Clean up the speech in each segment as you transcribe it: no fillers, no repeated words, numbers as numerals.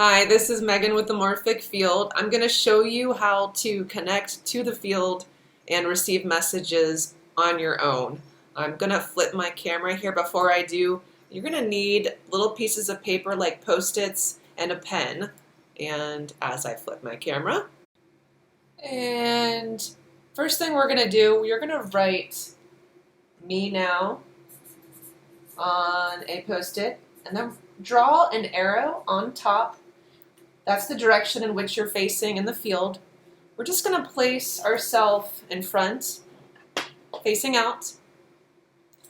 Hi, this is Megan with the Morphic Field. I'm going to show you how to connect to the field and receive messages on your own. I'm going to flip my camera here. Before I do, you're going to need little pieces of paper like Post-its and a pen. And as I flip my camera, and first thing we're going to do, we're going to write me now on a Post-it and then draw an arrow on top. That's the direction in which you're facing in the field. We're just going to place ourselves in front, facing out.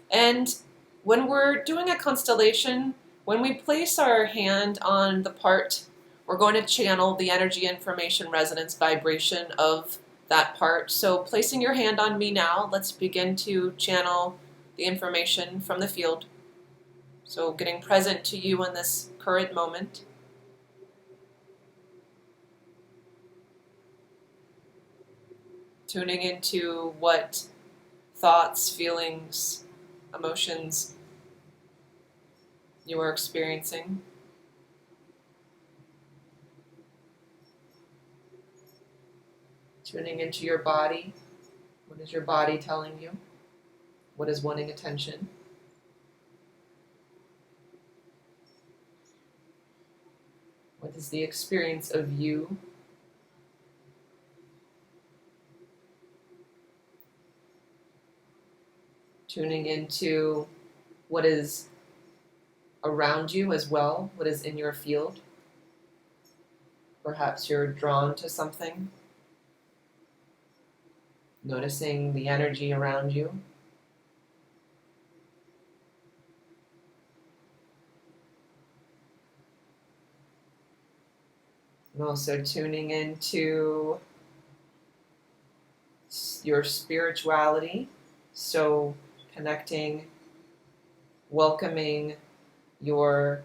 And when we're doing a constellation, when we place our hand on the part, we're going to channel the energy, information, resonance, vibration of that part. So placing your hand on me now, let's begin to channel the information from the field. So getting present to you in this current moment. Tuning into what thoughts, feelings, emotions you are experiencing. Tuning into your body. What is your body telling you? What is wanting attention? What is the experience of you? Tuning into what is around you as well, what is in your field. Perhaps you're drawn to something. Noticing the energy around you. And also tuning into your spirituality. So connecting, welcoming your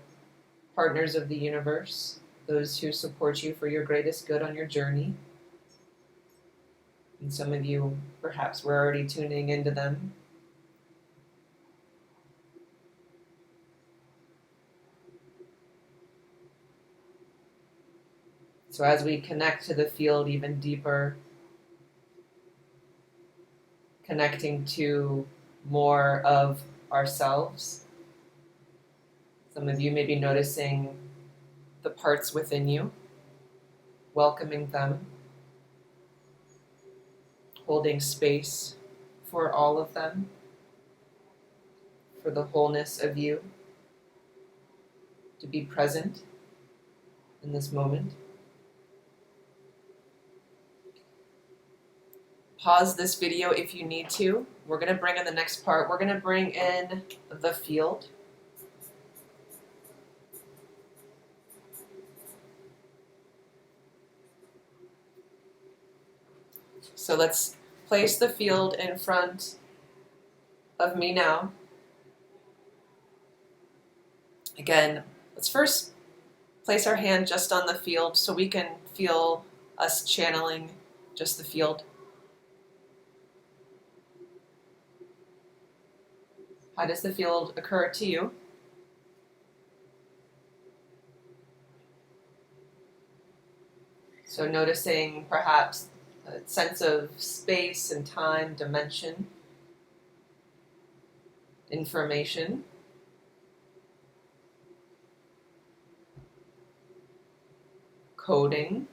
partners of the universe, those who support you for your greatest good on your journey. And some of you perhaps were already tuning into them. So as we connect to the field even deeper, connecting to more of ourselves. Some of you may be noticing the parts within you, welcoming them, holding space for all of them, for the wholeness of you, to be present in this moment. Pause this video if you need to. We're going to bring in the next part. We're going to bring in the field. So let's place the field in front of me now. Again, let's first place our hand just on the field so we can feel us channeling just the field. How does the field occur to you? So noticing perhaps a sense of space and time, dimension, information. Coding.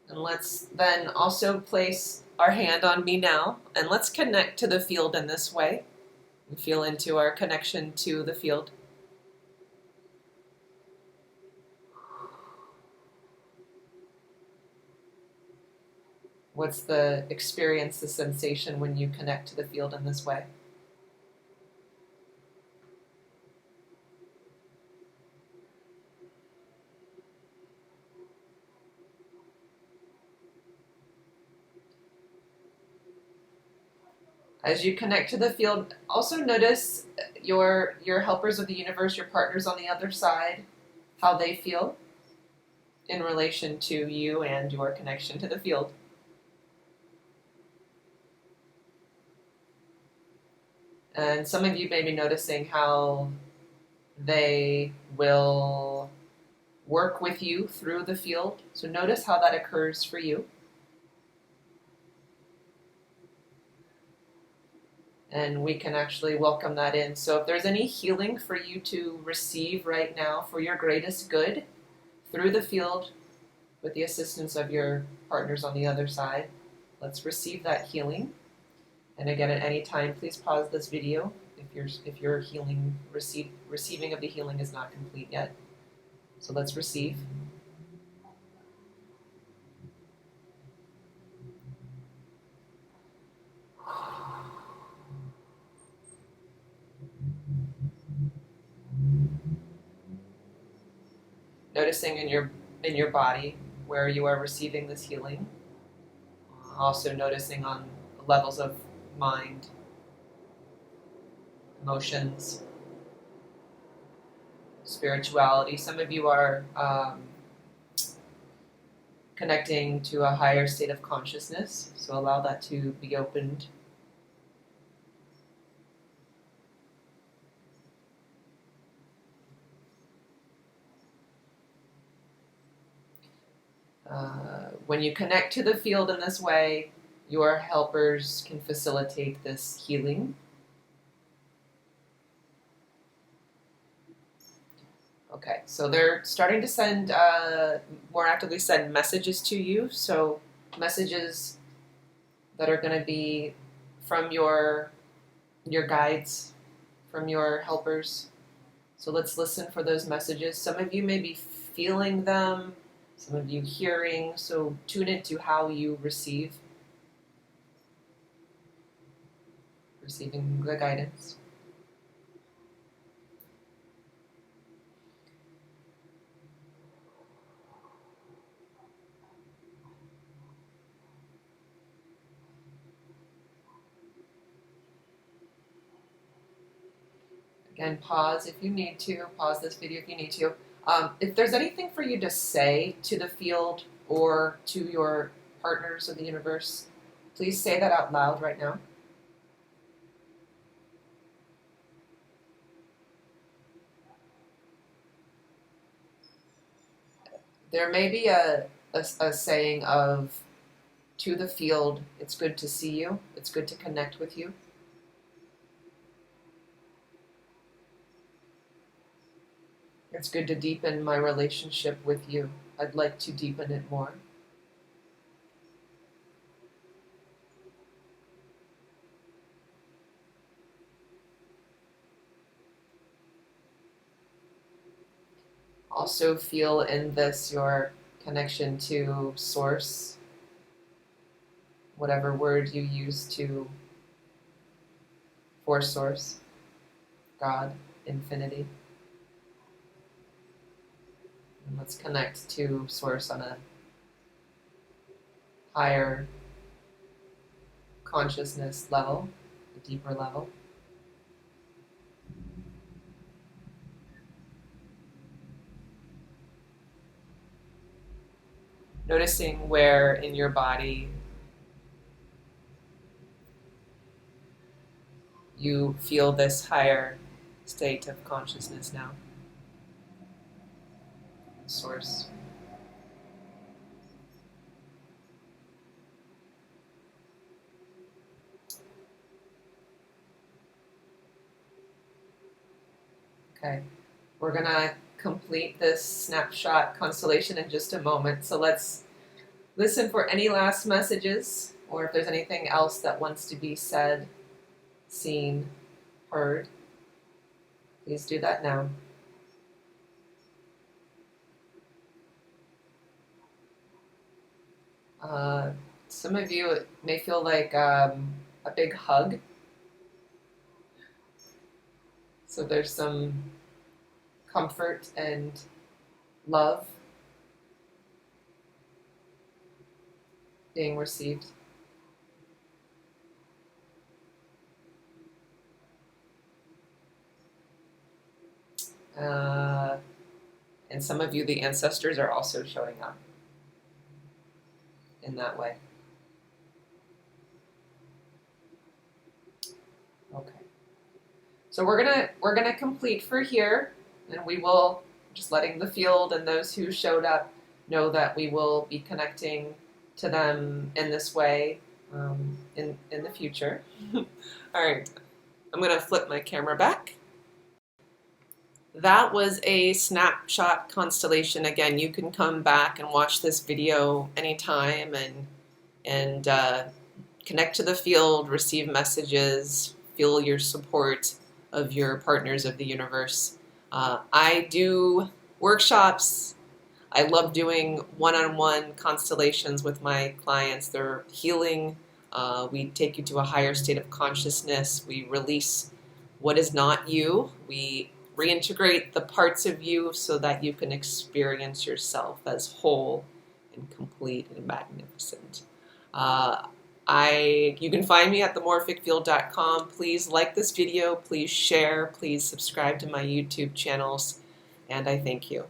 And let's then also place our hand on me now, and let's connect to the field in this way and feel into our connection to the field. What's the experience, the sensation when you connect to the field in this way? As you connect to the field, also notice your helpers of the universe, your partners on the other side, how they feel in relation to you and your connection to the field. And some of you may be noticing how they will work with you through the field. So notice how that occurs for you. And we can actually welcome that in. So if there's any healing for you to receive right now for your greatest good through the field with the assistance of your partners on the other side, let's receive that healing. And again, at any time, please pause this video if your healing receiving of the healing is not complete yet. So let's receive. Noticing in your body where you are receiving this healing. Also noticing on levels of mind, emotions, spirituality. Some of you are connecting to a higher state of consciousness, so allow that to be opened. When you connect to the field in this way, your helpers can facilitate this healing. Okay, so they're starting to send, more actively send messages to you. So messages that are going to be from your guides, from your helpers. So let's listen for those messages. Some of you may be feeling them, some of you hearing, so tune into how you receiving the guidance. Again, pause if you need to, pause this video if you need to. If there's anything for you to say to the field or to your partners of the universe, please say that out loud right now. There may be a saying of, to the field, it's good to see you, it's good to connect with you. It's good to deepen my relationship with you. I'd like to deepen it more. Also feel in this your connection to Source, whatever word you use for Source, God, Infinity. And let's connect to Source on a higher consciousness level, a deeper level. Noticing where in your body you feel this higher state of consciousness now. Source. Okay, we're gonna complete this snapshot constellation in just a moment. So let's listen for any last messages, or if there's anything else that wants to be said, seen, heard. Please do that now. Some of you, it may feel like a big hug. So there's some comfort and love being received. And some of you, the ancestors, are also showing up in that way. Okay. So we're gonna complete for here, and we will just letting the field and those who showed up know that we will be connecting to them in this way in the future. All right, I'm gonna flip my camera back. That was a snapshot constellation. Again, you can come back and watch this video anytime and connect to the field, receive messages, feel your support of your partners of the universe. I do workshops. I love doing one-on-one constellations with my clients. They're healing. We take you to a higher state of consciousness. We release what is not you. We reintegrate the parts of you so that you can experience yourself as whole and complete and magnificent. You can find me at themorphicfield.com. Please like this video, please share, please subscribe to my YouTube channels, and I thank you.